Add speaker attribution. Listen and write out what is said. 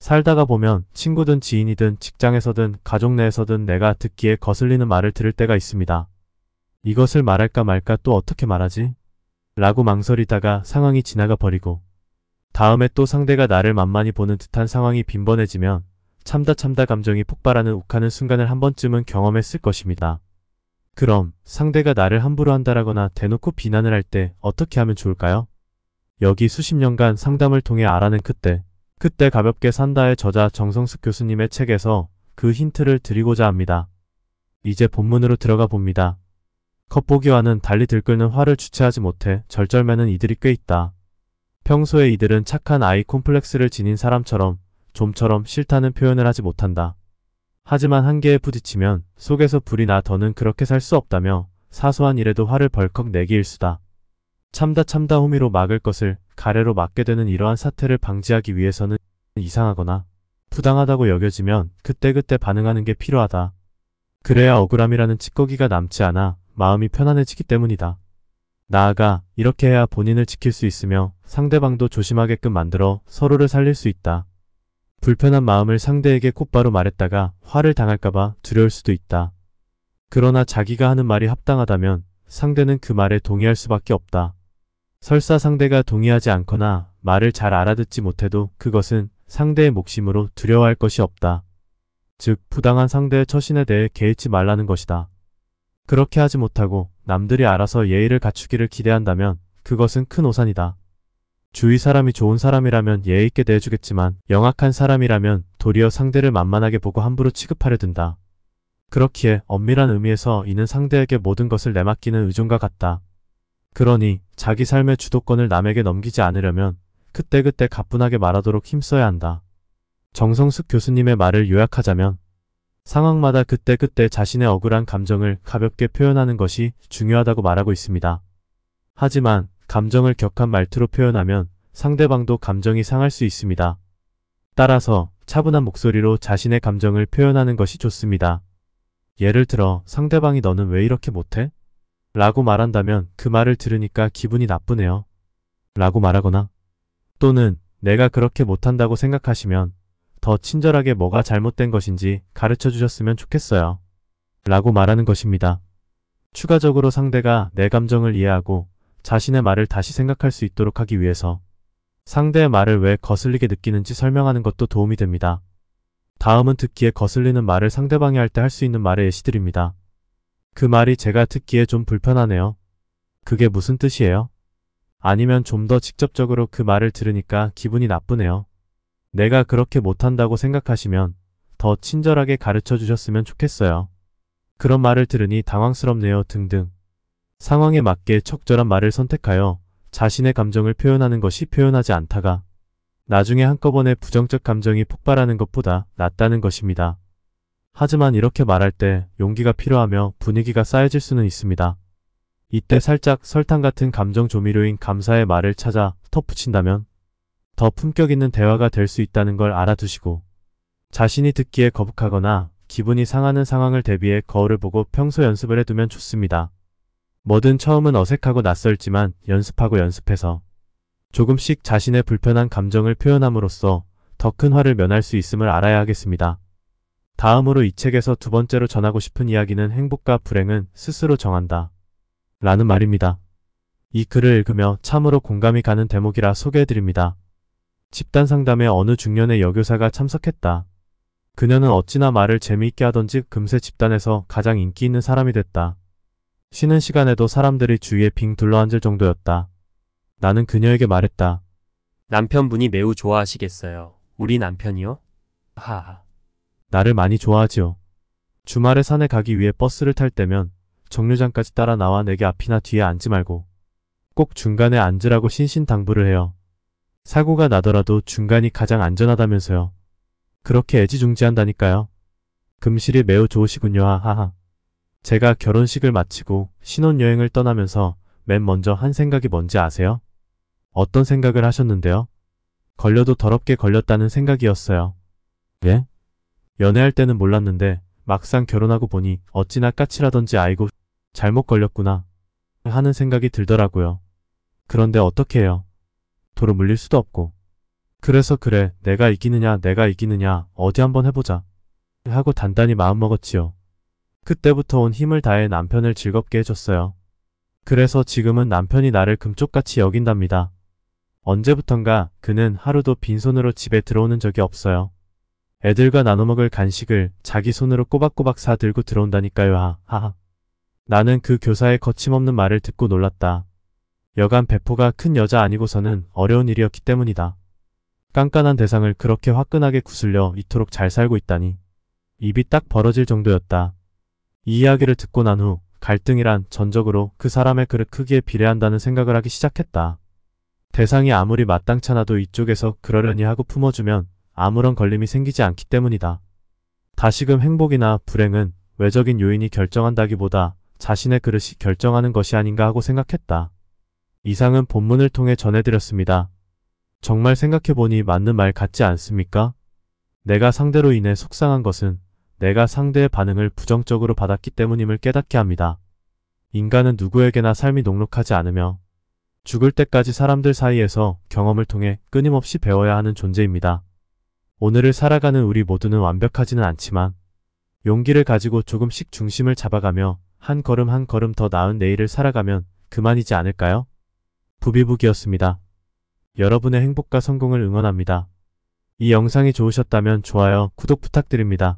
Speaker 1: 살다가 보면 친구든 지인이든 직장에서든 가족 내에서든 내가 듣기에 거슬리는 말을 들을 때가 있습니다. 이것을 말할까 말까 또 어떻게 말하지? 라고 망설이다가 상황이 지나가 버리고 다음에 또 상대가 나를 만만히 보는 듯한 상황이 빈번해지면 참다 감정이 폭발하는 욱하는 순간을 한 번쯤은 경험했을 것입니다. 그럼 상대가 나를 함부로 한다라거나 대놓고 비난을 할 때 어떻게 하면 좋을까요? 여기 수십 년간 상담을 통해 알아낸 그때 가볍게 산다의 저자 정성숙 교수님의 책에서 그 힌트를 드리고자 합니다. 이제 본문으로 들어가 봅니다. 겉보기와는 달리 들끓는 화를 주체하지 못해 절절매는 이들이 꽤 있다. 평소에 이들은 착한 아이 콤플렉스를 지닌 사람처럼 좀처럼 싫다는 표현을 하지 못한다. 하지만 한계에 부딪히면 속에서 불이 나 더는 그렇게 살 수 없다며 사소한 일에도 화를 벌컥 내기 일수다. 참다 호미로 막을 것을 가래로 막게 되는 이러한 사태를 방지하기 위해서는 이상하거나 부당하다고 여겨지면 그때그때 반응하는 게 필요하다. 그래야 억울함이라는 찌꺼기가 남지 않아 마음이 편안해지기 때문이다. 나아가 이렇게 해야 본인을 지킬 수 있으며 상대방도 조심하게끔 만들어 서로를 살릴 수 있다. 불편한 마음을 상대에게 곧바로 말했다가 화를 당할까봐 두려울 수도 있다. 그러나 자기가 하는 말이 합당하다면 상대는 그 말에 동의할 수밖에 없다. 설사 상대가 동의하지 않거나 말을 잘 알아듣지 못해도 그것은 상대의 몫이므로 두려워할 것이 없다. 즉 부당한 상대의 처신에 대해 개의치 말라는 것이다. 그렇게 하지 못하고 남들이 알아서 예의를 갖추기를 기대한다면 그것은 큰 오산이다. 주위 사람이 좋은 사람이라면 예의 있게 대해주겠지만 영악한 사람이라면 도리어 상대를 만만하게 보고 함부로 취급하려 든다. 그렇기에 엄밀한 의미에서 이는 상대에게 모든 것을 내맡기는 의존과 같다. 그러니 자기 삶의 주도권을 남에게 넘기지 않으려면 그때그때 가뿐하게 말하도록 힘써야 한다. 정성숙 교수님의 말을 요약하자면 상황마다 그때그때 자신의 억울한 감정을 가볍게 표현하는 것이 중요하다고 말하고 있습니다. 하지만 감정을 격한 말투로 표현하면 상대방도 감정이 상할 수 있습니다. 따라서 차분한 목소리로 자신의 감정을 표현하는 것이 좋습니다. 예를 들어 상대방이 너는 왜 이렇게 못해? 라고 말한다면 그 말을 들으니까 기분이 나쁘네요. 라고 말하거나 또는 내가 그렇게 못한다고 생각하시면 더 친절하게 뭐가 잘못된 것인지 가르쳐 주셨으면 좋겠어요. 라고 말하는 것입니다. 추가적으로 상대가 내 감정을 이해하고 자신의 말을 다시 생각할 수 있도록 하기 위해서 상대의 말을 왜 거슬리게 느끼는지 설명하는 것도 도움이 됩니다. 다음은 듣기에 거슬리는 말을 상대방이 할 때 할 수 있는 말의 예시들입니다. 그 말이 제가 듣기에 좀 불편하네요. 그게 무슨 뜻이에요? 아니면 좀 더 직접적으로 그 말을 들으니까 기분이 나쁘네요. 내가 그렇게 못한다고 생각하시면 더 친절하게 가르쳐 주셨으면 좋겠어요. 그런 말을 들으니 당황스럽네요 등등. 상황에 맞게 적절한 말을 선택하여 자신의 감정을 표현하는 것이 표현하지 않다가 나중에 한꺼번에 부정적 감정이 폭발하는 것보다 낫다는 것입니다. 하지만 이렇게 말할 때 용기가 필요하며 분위기가 쌓여질 수는 있습니다. 이때 살짝 설탕 같은 감정 조미료인 감사의 말을 찾아 덧붙인다면 더 품격 있는 대화가 될 수 있다는 걸 알아두시고 자신이 듣기에 거북하거나 기분이 상하는 상황을 대비해 거울을 보고 평소 연습을 해두면 좋습니다. 뭐든 처음은 어색하고 낯설지만 연습하고 연습해서 조금씩 자신의 불편한 감정을 표현함으로써 더 큰 화를 면할 수 있음을 알아야 하겠습니다. 다음으로 이 책에서 두 번째로 전하고 싶은 이야기는 행복과 불행은 스스로 정한다. 라는 말입니다. 이 글을 읽으며 참으로 공감이 가는 대목이라 소개해드립니다. 집단 상담에 어느 중년의 여교사가 참석했다. 그녀는 어찌나 말을 재미있게 하던지 금세 집단에서 가장 인기 있는 사람이 됐다. 쉬는 시간에도 사람들이 주위에 빙 둘러앉을 정도였다. 나는 그녀에게 말했다.
Speaker 2: 남편분이 매우 좋아하시겠어요. 우리 남편이요? 하하.
Speaker 1: 나를 많이 좋아하지요. 주말에 산에 가기 위해 버스를 탈 때면 정류장까지 따라 나와 내게 앞이나 뒤에 앉지 말고 꼭 중간에 앉으라고 신신당부를 해요. 사고가 나더라도 중간이 가장 안전하다면서요. 그렇게 애지중지한다니까요. 금실이 매우 좋으시군요. 하하하. 제가 결혼식을 마치고 신혼여행을 떠나면서 맨 먼저 한 생각이 뭔지 아세요? 어떤 생각을 하셨는데요? 걸려도 더럽게 걸렸다는 생각이었어요. 예? 연애할 때는 몰랐는데 막상 결혼하고 보니 어찌나 까칠하던지 아이고 잘못 걸렸구나 하는 생각이 들더라고요. 그런데 어떻게 해요? 도로 물릴 수도 없고 그래서 그래, 내가 이기느냐, 어디 한번 해보자. 하고 단단히 마음먹었지요. 그때부터 온 힘을 다해 남편을 즐겁게 해줬어요. 그래서 지금은 남편이 나를 금쪽같이 여긴답니다. 언제부턴가 그는 하루도 빈손으로 집에 들어오는 적이 없어요. 애들과 나눠 먹을 간식을 자기 손으로 꼬박꼬박 사 들고 들어온다니까요. 하하. 나는 그 교사의 거침없는 말을 듣고 놀랐다. 여간 배포가 큰 여자 아니고서는 어려운 일이었기 때문이다. 깐깐한 대상을 그렇게 화끈하게 구슬려 이토록 잘 살고 있다니. 입이 딱 벌어질 정도였다. 이 이야기를 듣고 난 후 갈등이란 전적으로 그 사람의 그릇 크기에 비례한다는 생각을 하기 시작했다. 대상이 아무리 마땅찮아도 이쪽에서 그러려니 하고 품어주면 아무런 걸림이 생기지 않기 때문이다. 다시금 행복이나 불행은 외적인 요인이 결정한다기보다 자신의 그릇이 결정하는 것이 아닌가 하고 생각했다. 이상은 본문을 통해 전해드렸습니다. 정말 생각해보니 맞는 말 같지 않습니까? 내가 상대로 인해 속상한 것은 내가 상대의 반응을 부정적으로 받았기 때문임을 깨닫게 합니다. 인간은 누구에게나 삶이 녹록하지 않으며 죽을 때까지 사람들 사이에서 경험을 통해 끊임없이 배워야 하는 존재입니다. 오늘을 살아가는 우리 모두는 완벽하지는 않지만 용기를 가지고 조금씩 중심을 잡아가며 한 걸음 한 걸음 더 나은 내일을 살아가면 그만이지 않을까요? 부비북이었습니다. 여러분의 행복과 성공을 응원합니다. 이 영상이 좋으셨다면 좋아요, 구독 부탁드립니다.